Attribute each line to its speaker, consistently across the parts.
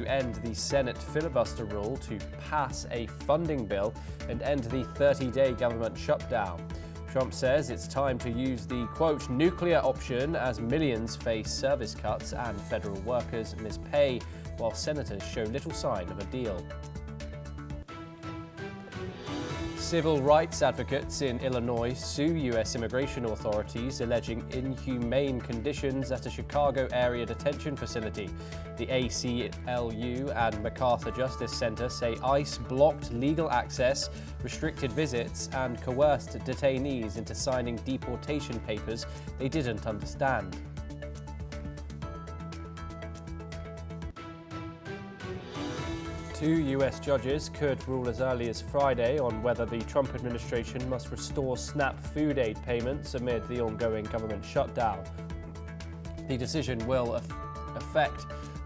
Speaker 1: To end the Senate filibuster rule to pass a funding bill and end the 30-day government shutdown. Trump says it's time to use the, quote, nuclear option as millions face service cuts and federal workers miss pay, while senators show little sign of a deal. Civil rights advocates in Illinois sue U.S. immigration authorities alleging inhumane conditions at a Chicago area detention facility. The ACLU and MacArthur Justice Center say ICE blocked legal access, restricted visits, and coerced detainees into signing deportation papers they didn't understand. Two U.S. judges could rule as early as Friday on whether the Trump administration must restore SNAP food aid payments amid the ongoing government shutdown. The decision will affect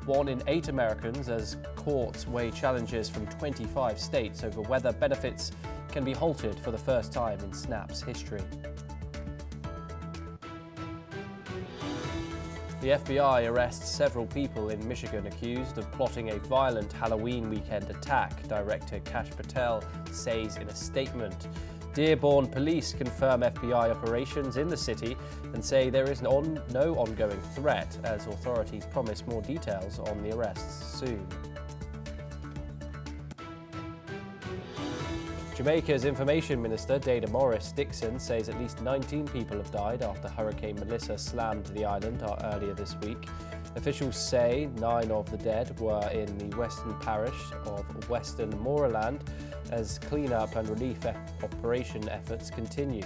Speaker 1: 1 in 8 Americans as courts weigh challenges from 25 states over whether benefits can be halted for the first time in SNAP's history. The FBI arrests several people in Michigan accused of plotting a violent Halloween weekend attack, Director Kash Patel says in a statement. Dearborn police confirm FBI operations in the city and say there is no ongoing threat, as authorities promise more details on the arrests soon. Jamaica's Information Minister, Dana Morris Dixon, says at least 19 people have died after Hurricane Melissa slammed the island earlier this week. Officials say 9 of the dead were in the western parish of Western Moreland as cleanup and relief operation efforts continue.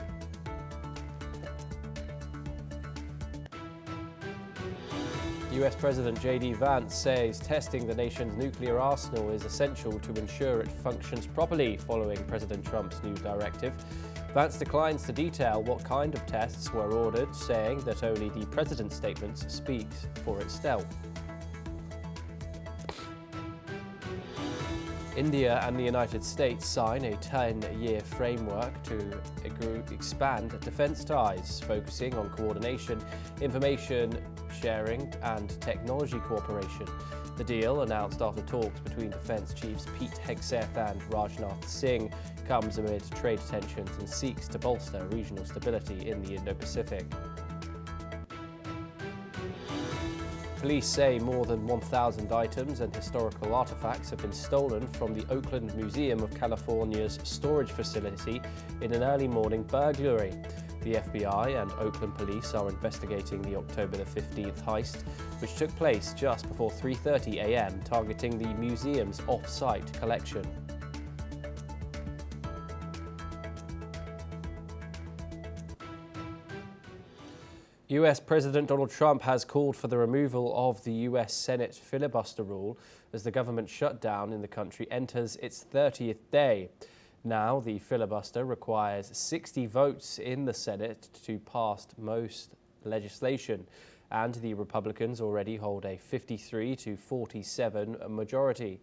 Speaker 1: US President J.D. Vance says testing the nation's nuclear arsenal is essential to ensure it functions properly following President Trump's new directive. Vance declines to detail what kind of tests were ordered, saying that only the president's statements speak for itself. India and the United States sign a 10-year framework to expand defense ties, focusing on coordination, information sharing and technology cooperation. The deal, announced after talks between defense chiefs Pete Hegseth and Rajnath Singh, comes amid trade tensions and seeks to bolster regional stability in the Indo-Pacific. Police say more than 1,000 items and historical artifacts have been stolen from the Oakland Museum of California's storage facility in an early morning burglary. The FBI and Oakland police are investigating the October 15th heist, which took place just before 3:30 a.m., targeting the museum's off-site collection. US President Donald Trump has called for the removal of the US Senate filibuster rule as the government shutdown in the country enters its 30th day. Now, the filibuster requires 60 votes in the Senate to pass most legislation, and the Republicans already hold a 53 to 47 majority.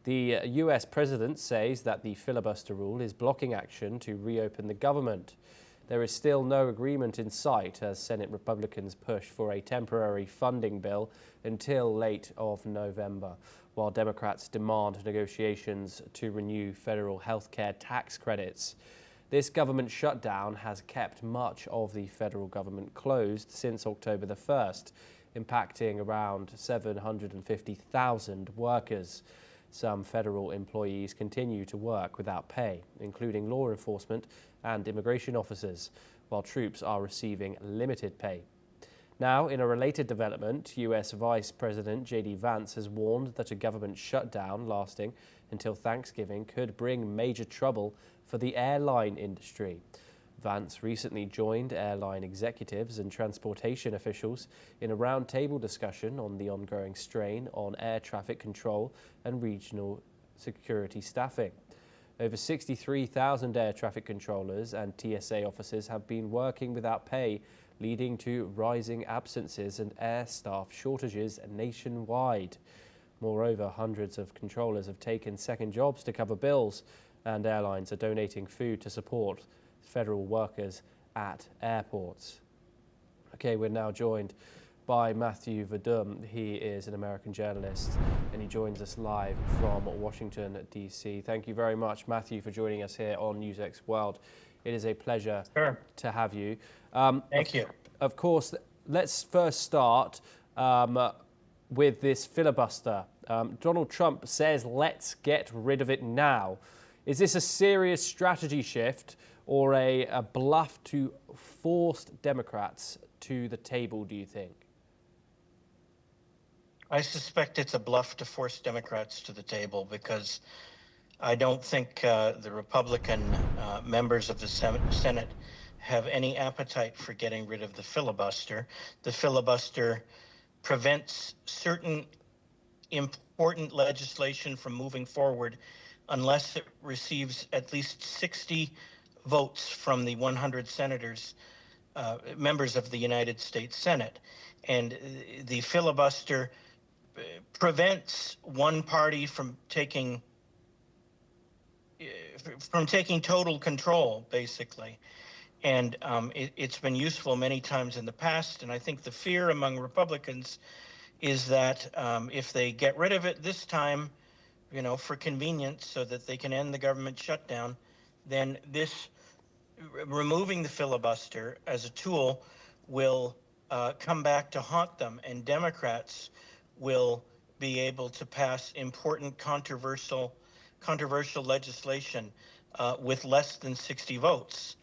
Speaker 1: The US president says that the filibuster rule is blocking action to reopen the government. There is still no agreement in sight as Senate Republicans push for a temporary funding bill until late of November, while Democrats demand negotiations to renew federal health care tax credits. This government shutdown has kept much of the federal government closed since October the 1st, impacting around 750,000 workers. Some federal employees continue to work without pay, including law enforcement and immigration officers, while troops are receiving limited pay. Now, in a related development, US Vice President J.D. Vance has warned that a government shutdown lasting until Thanksgiving could bring major trouble for the airline industry. Vance recently joined airline executives and transportation officials in a roundtable discussion on the ongoing strain on air traffic control and regional security staffing. Over 63,000 air traffic controllers and TSA officers have been working without pay, leading to rising absences and air staff shortages nationwide. Moreover, hundreds of controllers have taken second jobs to cover bills, and airlines are donating food to support federal workers at airports. Okay, we're now joined by Matthew Verdum. He is an American journalist and he joins us live from Washington, D.C. Thank you very much, Matthew, for joining us here on NewsX World. It is a pleasure to have you.
Speaker 2: Thank you.
Speaker 1: Of course, let's first start with this filibuster. Donald Trump says, let's get rid of it now. Is this a serious strategy shift or a bluff to force Democrats to the table, do you think?
Speaker 2: I suspect it's a bluff to force Democrats to the table because I don't think the Republican members of the Senate have any appetite for getting rid of the filibuster. The filibuster prevents certain important legislation from moving forward unless it receives at least 60 votes from the 100 senators, members of the United States Senate. And the filibuster prevents one party from taking total control, basically. And it's been useful many times in the past. And I think the fear among Republicans is that if they get rid of it this time, for convenience so that they can end the government shutdown, then this removing the filibuster as a tool will come back to haunt them, and Democrats will be able to pass important controversial legislation with less than 60 votes.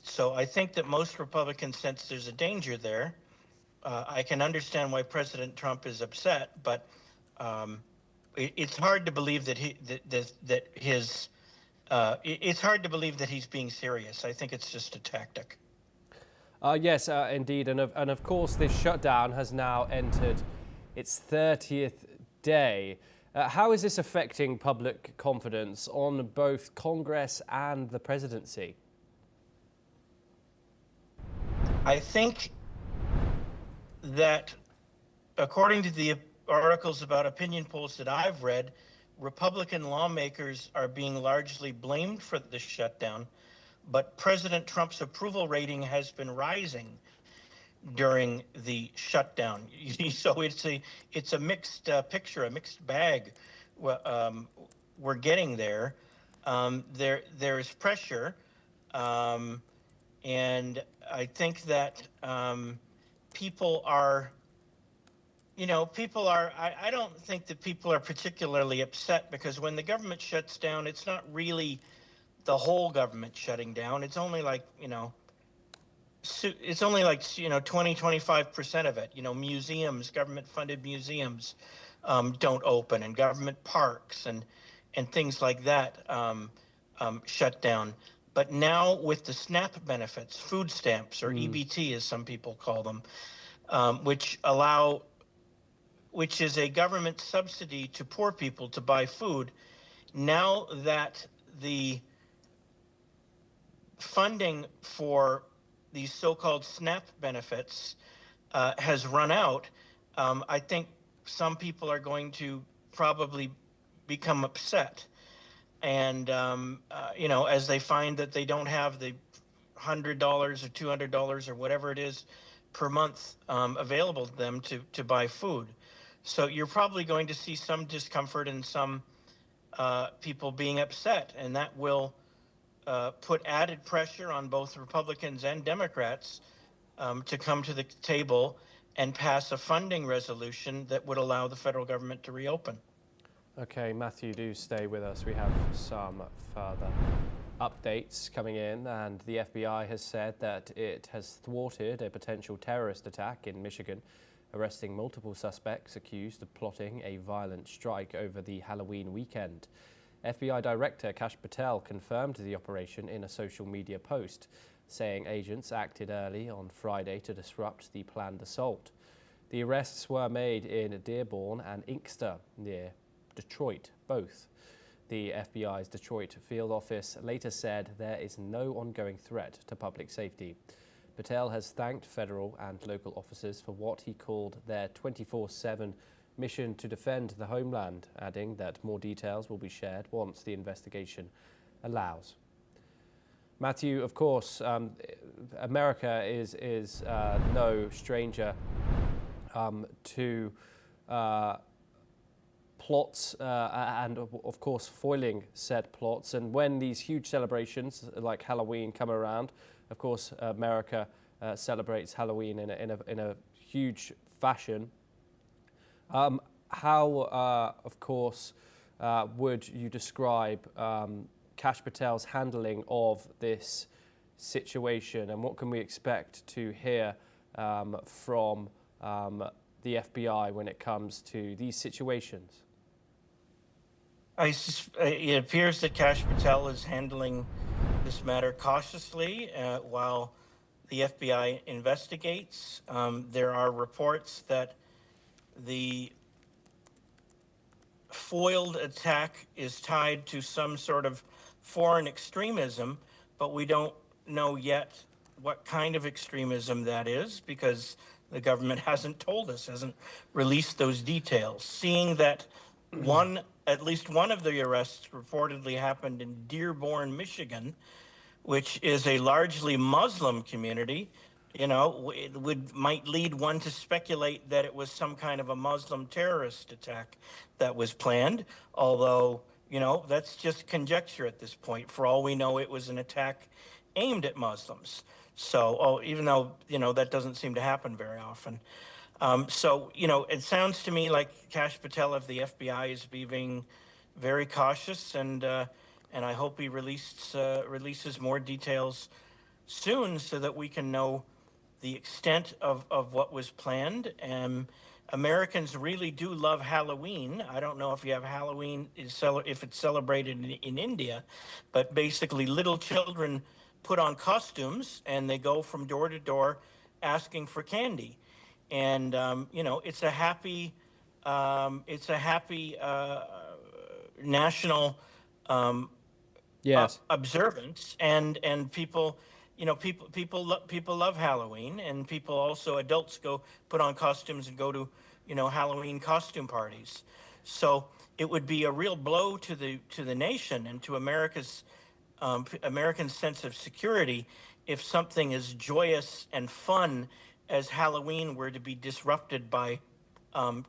Speaker 2: So I think that most Republicans sense there's a danger there. I can understand why President Trump is upset, but it's hard to believe that it's hard to believe that he's being serious. I think it's just a tactic.
Speaker 1: Yes, indeed. And of course, this shutdown has now entered its 30th day. How is this affecting public confidence on both Congress and the presidency?
Speaker 2: I think that according to the articles about opinion polls that I've read, Republican lawmakers are being largely blamed for the shutdown, but President Trump's approval rating has been rising during the shutdown. So it's a mixed picture, a mixed bag. We're getting there. There is pressure, and I think that people are. I don't think that people are particularly upset because when the government shuts down, it's not really the whole government shutting down. It's only like, 20-25% of it. Museums, government-funded museums don't open, and government parks and things like that shut down. But now with the SNAP benefits, food stamps, or EBT as some people call them, which is a government subsidy to poor people to buy food. Now that the funding for these so-called SNAP benefits has run out, I think some people are going to probably become upset. And, as they find that they don't have the $100 or $200 or whatever it is per month available to them to buy food. So you're probably going to see some discomfort and some people being upset, and that will put added pressure on both Republicans and Democrats to come to the table and pass a funding resolution that would allow the federal government to reopen.
Speaker 1: Okay, Matthew, do stay with us. We have some further updates coming in, and the FBI has said that it has thwarted a potential terrorist attack in Michigan, arresting multiple suspects accused of plotting a violent strike over the Halloween weekend. FBI Director Kash Patel confirmed the operation in a social media post, saying agents acted early on Friday to disrupt the planned assault. The arrests were made in Dearborn and Inkster, near Detroit, both. The FBI's Detroit field office later said there is no ongoing threat to public safety. Patel has thanked federal and local officers for what he called their 24/7 mission to defend the homeland, adding that more details will be shared once the investigation allows. Matthew, of course, America is no stranger to plots and, of course, foiling said plots. And when these huge celebrations like Halloween come around, of course, America celebrates Halloween in a huge fashion. How, of course, would you describe Kash Patel's handling of this situation, and what can we expect to hear from the FBI when it comes to these situations?
Speaker 2: It appears that Kash Patel is handling this matter cautiously while the FBI investigates. There are reports that the foiled attack is tied to some sort of foreign extremism, but we don't know yet what kind of extremism that is because the government hasn't told us, hasn't released those details. Seeing that at least one of the arrests reportedly happened in Dearborn, Michigan, which is a largely Muslim community, it might lead one to speculate that it was some kind of a Muslim terrorist attack that was planned. Although, that's just conjecture at this point. For all we know, it was an attack aimed at Muslims. So, even though, that doesn't seem to happen very often. It sounds to me like Kash Patel of the FBI is being very cautious, and I hope he releases more details soon so that we can know the extent of what was planned. Americans really do love Halloween. I don't know if you have Halloween, if it's celebrated in India, but basically little children put on costumes and they go from door to door asking for candy. And, it's a happy national
Speaker 1: Yes.
Speaker 2: observance, and people, people love Halloween, and people also, adults, go put on costumes and go to, Halloween costume parties. So it would be a real blow to the nation and to American sense of security if something as joyous and fun as Halloween were to be disrupted by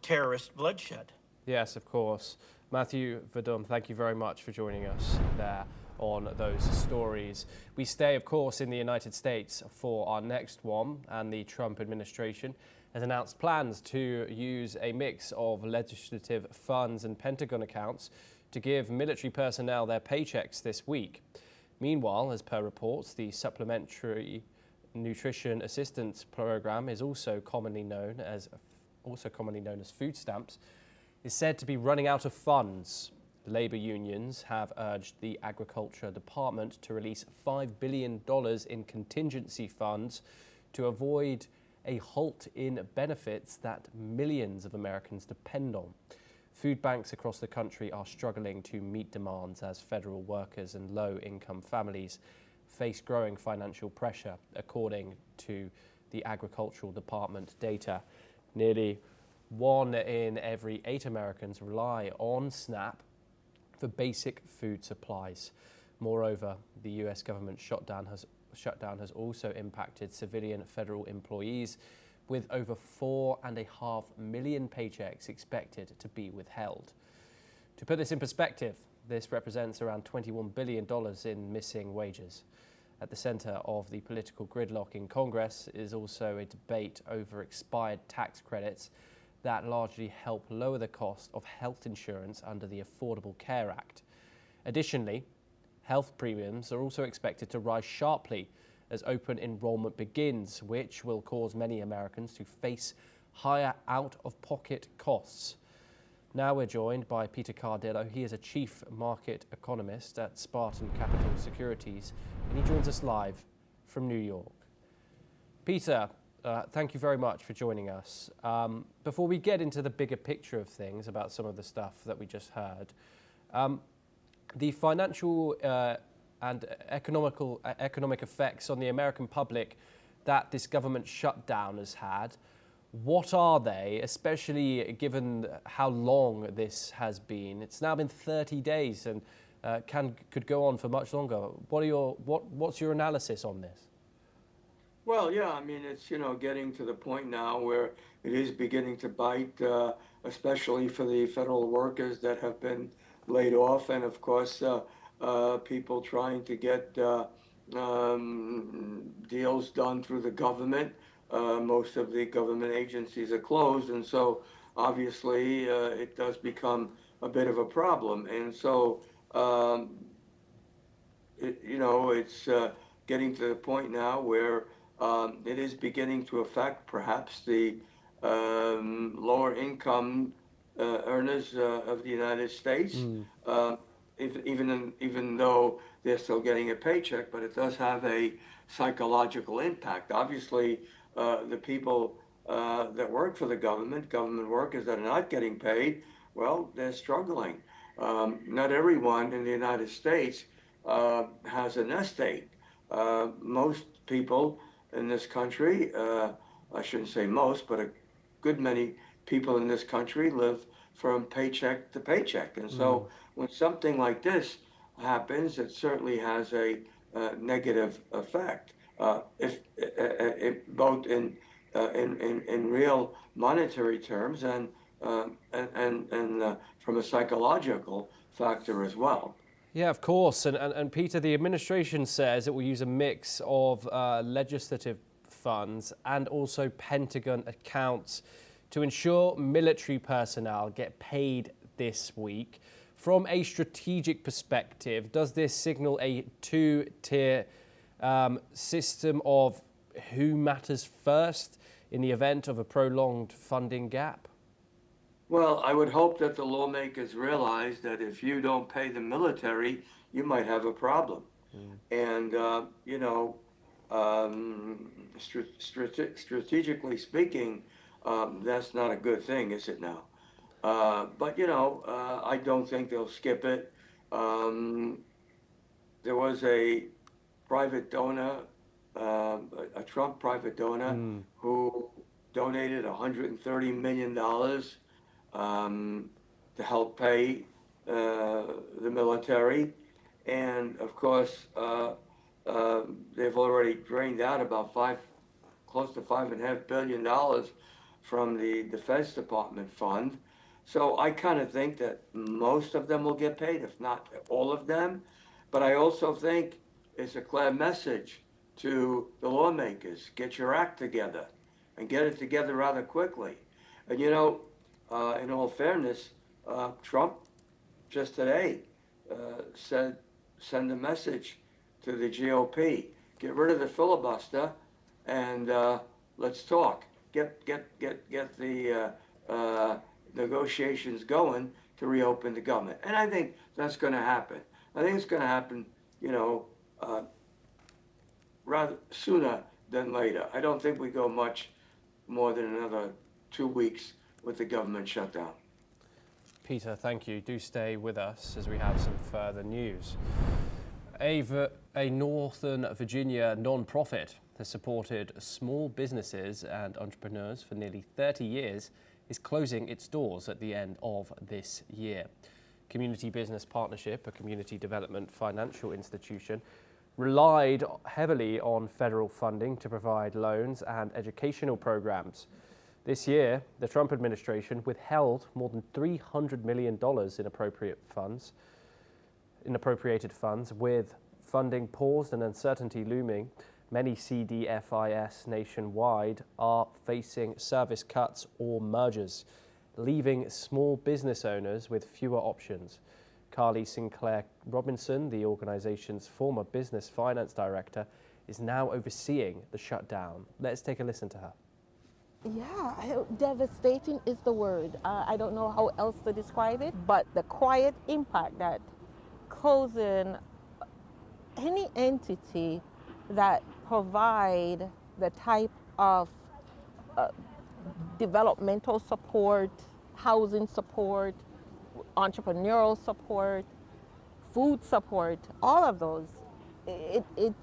Speaker 2: terrorist bloodshed.
Speaker 1: Yes, of course. Matthew Verdum, thank you very much for joining us there on those stories. We stay, of course, in the United States for our next one, and the Trump administration has announced plans to use a mix of legislative funds and Pentagon accounts to give military personnel their paychecks this week. Meanwhile, as per reports, the Supplementary Nutrition Assistance Program is also commonly known as food stamps, is said to be running out of funds. Labour unions have urged the Agriculture Department to release $5 billion in contingency funds to avoid a halt in benefits that millions of Americans depend on. Food banks across the country are struggling to meet demands as federal workers and low-income families face growing financial pressure, according to the Agricultural Department data. Nearly 1 in every 8 Americans rely on SNAP for basic food supplies. Moreover, the US government shutdown has also impacted civilian federal employees, with over 4.5 million paychecks expected to be withheld. To put this in perspective, this represents around $21 billion in missing wages. At the center of the political gridlock in Congress is also a debate over expired tax credits that largely help lower the cost of health insurance under the Affordable Care Act. Additionally, health premiums are also expected to rise sharply as open enrollment begins, which will cause many Americans to face higher out-of-pocket costs. Now we're joined by Peter Cardillo. He is a chief market economist at Spartan Capital Securities, and he joins us live from New York. Peter, thank you very much for joining us. Before we get into the bigger picture of things about some of the stuff that we just heard, the financial and economic effects on the American public that this government shutdown has had, what are they, especially given how long this has been? It's now been 30 days and could go on for much longer. What's your analysis on this?
Speaker 3: Well, yeah, I mean, it's, getting to the point now where it is beginning to bite, especially for the federal workers that have been laid off, and of course, people trying to get deals done through the government. Most of the government agencies are closed, and so obviously it does become a bit of a problem. And so um, it's getting to the point now where it is beginning to affect perhaps the lower income earners of the United States.
Speaker 1: Mm.
Speaker 3: Uh, even though they're still getting a paycheck, but it does have a psychological impact. Obviously, the people that work for the government workers that are not getting paid, well, they're struggling. Not everyone in the United States has a nest egg. Most people in this country, I shouldn't say most, but a good many people in this country live from paycheck to paycheck. And
Speaker 1: Mm.
Speaker 3: so when something like this happens, it certainly has a negative effect. If both in real monetary terms and from a psychological factor as well.
Speaker 1: Yeah, of course. And Peter, the administration says it will use a mix of legislative funds and also Pentagon accounts to ensure military personnel get paid this week. From a strategic perspective, does this signal a two-tier system of who matters first in the event of a prolonged funding gap?
Speaker 3: Well, I would hope that the lawmakers realize that if you don't pay the military, you might have a problem.
Speaker 1: Mm.
Speaker 3: And, strategically speaking, that's not a good thing, is it now? But, I don't think they'll skip it. Um, there was a private donor, a Trump private donor,
Speaker 1: Mm.
Speaker 3: who donated $130 million um, to help pay the military. And of course, they've already drained out about close to $5.5 billion from the Defense Department fund. So I kind of think that most of them will get paid, if not all of them. But I also think it's a clear message to the lawmakers: get your act together and get it together rather quickly. And in all fairness, Trump just today said, send a message to the GOP: get rid of the filibuster and let's talk. Get the negotiations going to reopen the government. And I think that's going to happen. I think it's going to happen, uh, rather sooner than later. I don't think we go much more than another 2 weeks with the government shutdown.
Speaker 1: Peter, thank you. Do stay with us as we have some further news. A Northern Virginia non-profit has supported small businesses and entrepreneurs for nearly 30 years is closing its doors at the end of this year. Community Business Partnership, a community development financial institution, relied heavily on federal funding to provide loans and educational programs. This year, the Trump administration withheld more than $300 million in appropriated funds, with funding paused and uncertainty looming. Many CDFIS nationwide are facing service cuts or mergers, leaving small business owners with fewer options. Carly Sinclair Robinson, the organization's former business finance director, is now overseeing the shutdown. Let's take a listen to her.
Speaker 4: Yeah, devastating is the word. I don't know how else to describe it, but the quiet impact that closing any entity that provide the type of developmental support, housing support, entrepreneurial support, food support, all of those, it's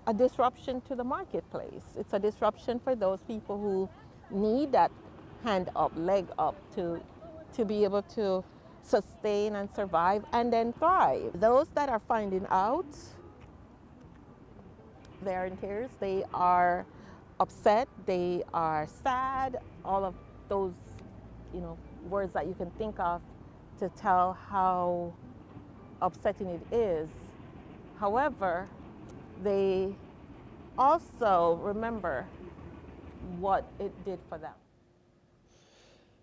Speaker 4: a disruption to the marketplace. It's a disruption for those people who need that hand up, leg up to be able to sustain and survive and then thrive. Those that are finding out, they're in tears. They are upset, they are sad, all of those, you know, words that you can think of to tell how upsetting it is. However, they also remember what it did for them.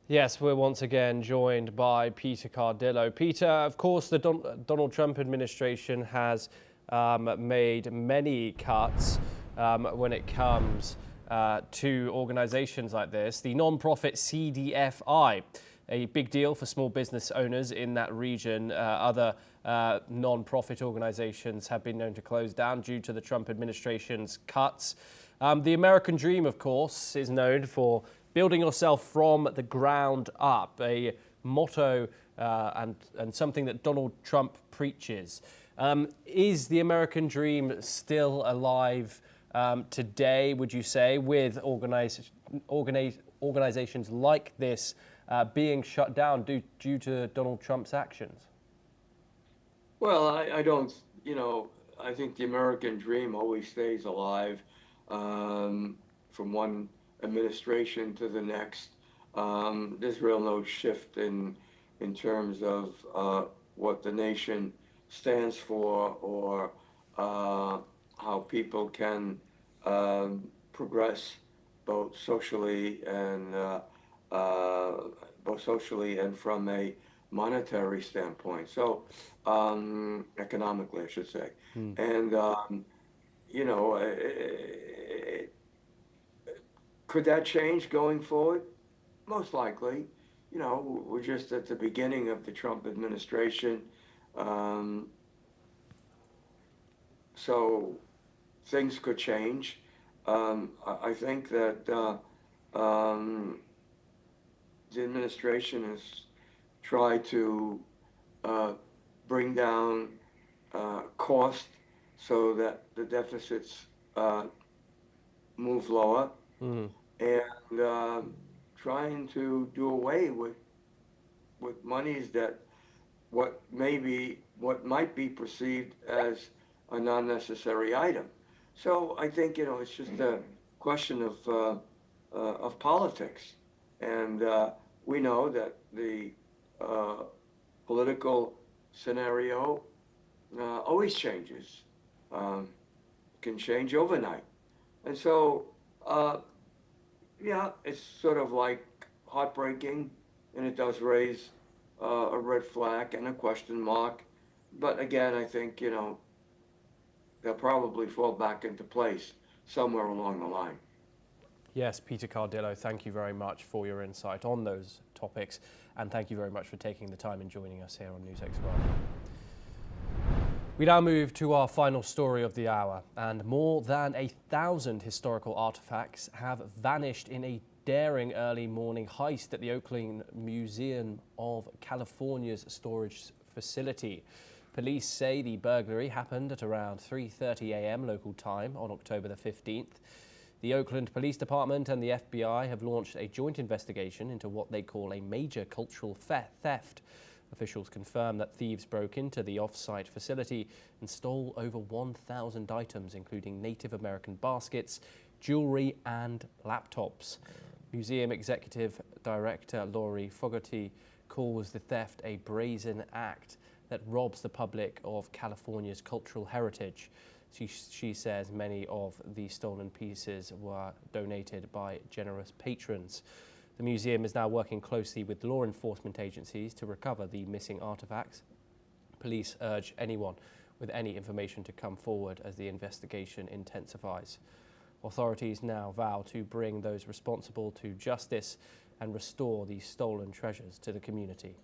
Speaker 1: Yes, we're once again joined by Peter Cardillo. Peter, of course, the Donald Trump administration has made many cuts when it comes to organizations like this. The non-profit CDFI, a big deal for small business owners in that region. Other non-profit organizations have been known to close down due to the Trump administration's cuts. The American dream, of course, is known for building yourself from the ground up, a motto and something that Donald Trump preaches. Is the American dream still alive today, would you say, with organizations like this being shut down due to Donald Trump's actions?
Speaker 3: Well, I don't, I think the American dream always stays alive from one administration to the next. There's real no shift in terms of what the nation stands for or how people can progress both socially and from a monetary standpoint. So economically, I should say. And could that change going forward? Most likely. We're just at the beginning of the Trump administration. So things could change. I think that the administration has tried to bring down cost so that the deficits move lower. And trying to do away with monies that what might be perceived as a non-necessary item. So I think it's just a question of politics, and we know that the political scenario always changes, can change overnight, and so. Yeah, it's sort of like heartbreaking, and it does raise a red flag and a question mark. But again, I think, they'll probably fall back into place somewhere along the line.
Speaker 1: Yes, Peter Cardillo, thank you very much for your insight on those topics, and thank you very much for taking the time and joining us here on NewsX World. We now move to our final story of the hour, and more than 1,000 historical artifacts have vanished in a daring early morning heist at the Oakland Museum of California's storage facility. Police say the burglary happened at around 3:30 a.m. local time on October the 15th. The Oakland Police Department and the FBI have launched a joint investigation into what they call a major cultural theft. Officials confirm that thieves broke into the off-site facility and stole over 1,000 items, including Native American baskets, jewelry, and laptops. Museum Executive Director Lori Fogarty calls the theft a brazen act that robs the public of California's cultural heritage. She says many of the stolen pieces were donated by generous patrons. The museum is now working closely with law enforcement agencies to recover the missing artifacts. Police urge anyone with any information to come forward as the investigation intensifies. Authorities now vow to bring those responsible to justice and restore these stolen treasures to the community.